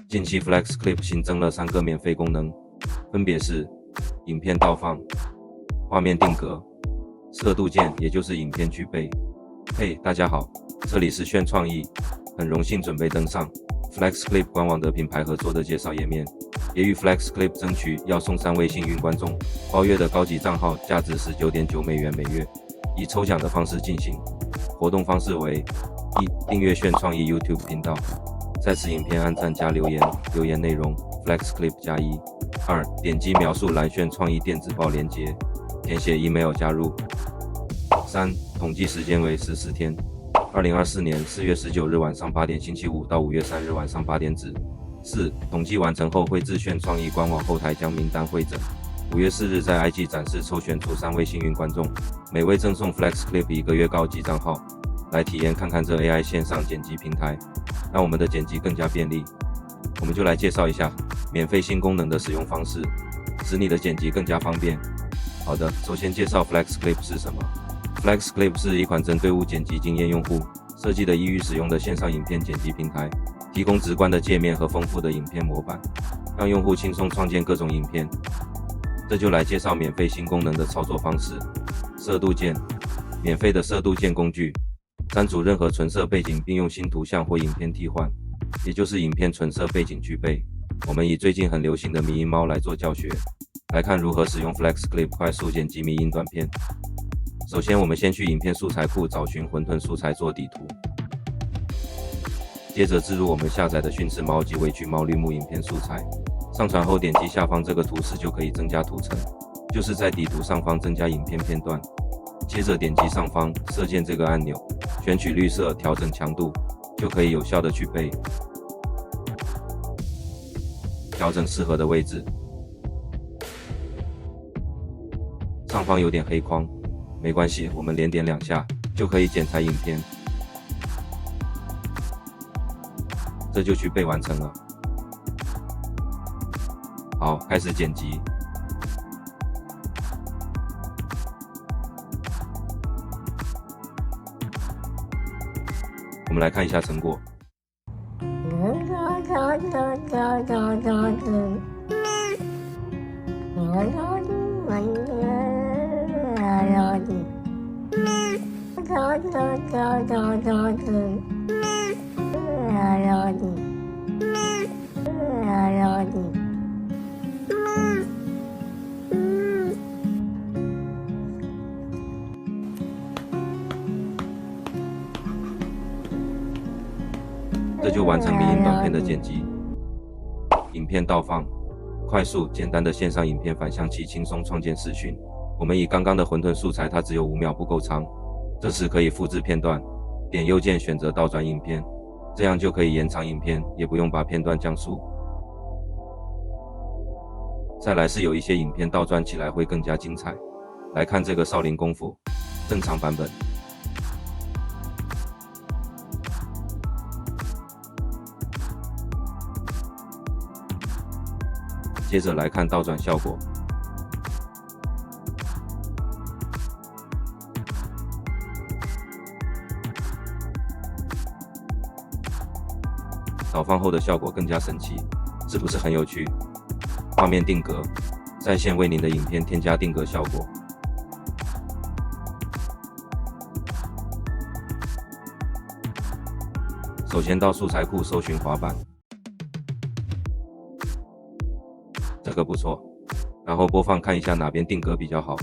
近期 FlexClip 新增了3个免费功能，分别是影片倒放、画面定格、色度键，也就是影片去背。嘿，大家好，这里是炫创意，很荣幸准备登上 FlexClip 官网的品牌合作的介绍页面，也与 FlexClip 争取要送3位幸运观众包月的高级账号，价值19.9美元每月，以抽奖的方式进行。活动方式为：1. 订阅炫创意 YouTube 频道，在此影片按赞加留言，留言内容 FlexClip 加1。2. 点击描述栏炫创意电子报连结，填写 email 加入。3. 统计时间为14天，2024年4月19日晚上8点星期五到5月3日晚上8点止。4. 统计完成后会自炫创意官网后台将名单汇整。5月4日在 IG 展示抽选出3位幸运观众，每位赠送 FlexClip 1个月高级账号，来体验看看这 AI 线上剪辑平台，让我们的剪辑更加便利。我们就来介绍一下免费新功能的使用方式，使你的剪辑更加方便。好的，首先介绍 FlexClip 是什么。FlexClip 是一款针对无剪辑经验用户设计的易于使用的线上影片剪辑平台，提供直观的界面和丰富的影片模板，让用户轻松创建各种影片。这就来介绍免费新功能的操作方式。色度键，免费的色度键工具，删除任何纯色背景并用新图像或影片替换，也就是影片纯色背景去背。我们以最近很流行的迷因猫来做教学，来看如何使用 FlexClip 快速剪辑迷因短片。首先我们先去影片素材库找寻混沌素材做底图，接着置入我们下载的训斥猫及微距猫绿幕影片素材，上传后点击下方这个图示就可以增加图层，就是在底图上方增加影片片段。接着点击上方色键这个按钮，选取绿色调整强度，就可以有效的去背，调整适合的位置。上方有点黑框，没关系，我们连点2下就可以剪裁影片，这就去背完成了。好，开始剪辑。我们来看一下成果。这就完成迷因短片的剪辑。影片倒放，快速简单的线上影片反向器轻松创建视讯。我们以刚刚的混沌素材，它只有5秒不够长，这时可以复制片段，点右键选择倒转影片，这样就可以延长影片，也不用把片段降速。再来是有一些影片倒转起来会更加精彩，来看这个少林功夫正常版本。接着来看倒转效果，倒放后的效果更加神奇，是不是很有趣？画面定格，在线为您的影片添加定格效果。首先到素材库搜寻滑板，这个不错，然后播放看一下哪边定格比较好。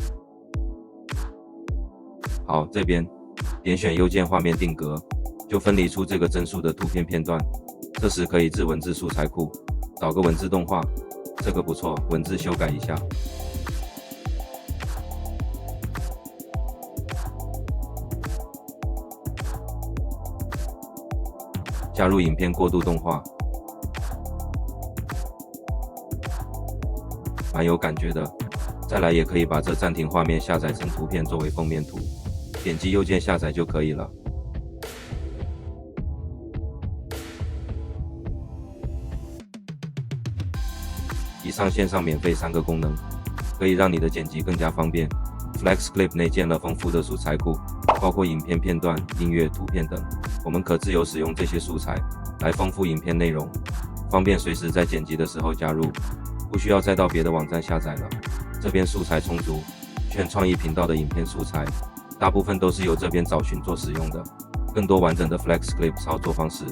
好，这边点选右键画面定格，就分离出这个帧数的图片片段。这时可以至文字素材库找个文字动画，这个不错，文字修改一下。加入影片过渡动画，蛮有感觉的。再来也可以把这暂停画面下载成图片作为封面图，点击右键下载就可以了。以上线上免费3个功能，可以让你的剪辑更加方便。FlexClip 内建了丰富的素材库，包括影片片段、音乐、图片等，我们可自由使用这些素材来丰富影片内容。方便随时在剪辑的时候加入，不需要再到别的网站下载了。这边素材充足，炫创意频道的影片素材大部分都是由这边找寻做使用的。更多完整的 Flex Clip 操作方式，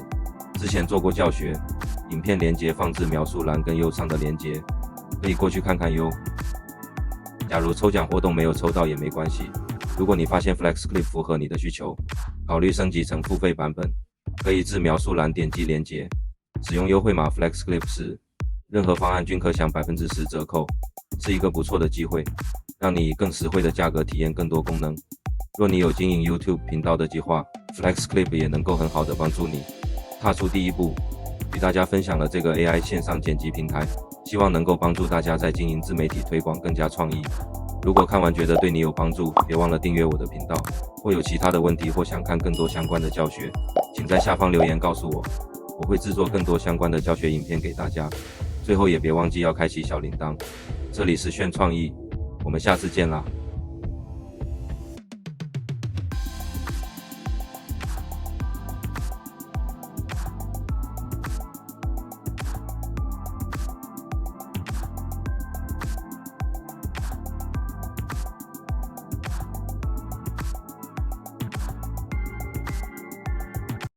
之前做过教学，影片连结放置描述栏跟右上的连结，可以过去看看哟。假如抽奖活动没有抽到也没关系，如果你发现 Flex Clip 符合你的需求，考虑升级成付费版本，可以至描述栏点击连结，使用优惠码 Flex Clip 时，任何方案均可享 10% 折扣，是一个不错的机会，让你以更实惠的价格体验更多功能。若你有经营 YouTube 频道的计划， Flex Clip 也能够很好的帮助你踏出第一步。与大家分享了这个 AI 线上剪辑平台，希望能够帮助大家在经营自媒体推广更加创意。如果看完觉得对你有帮助，别忘了订阅我的频道。或有其他的问题或想看更多相关的教学，请在下方留言告诉我，我会制作更多相关的教学影片给大家。最后也别忘记要开启小铃铛。这里是炫创意，我们下次见啦。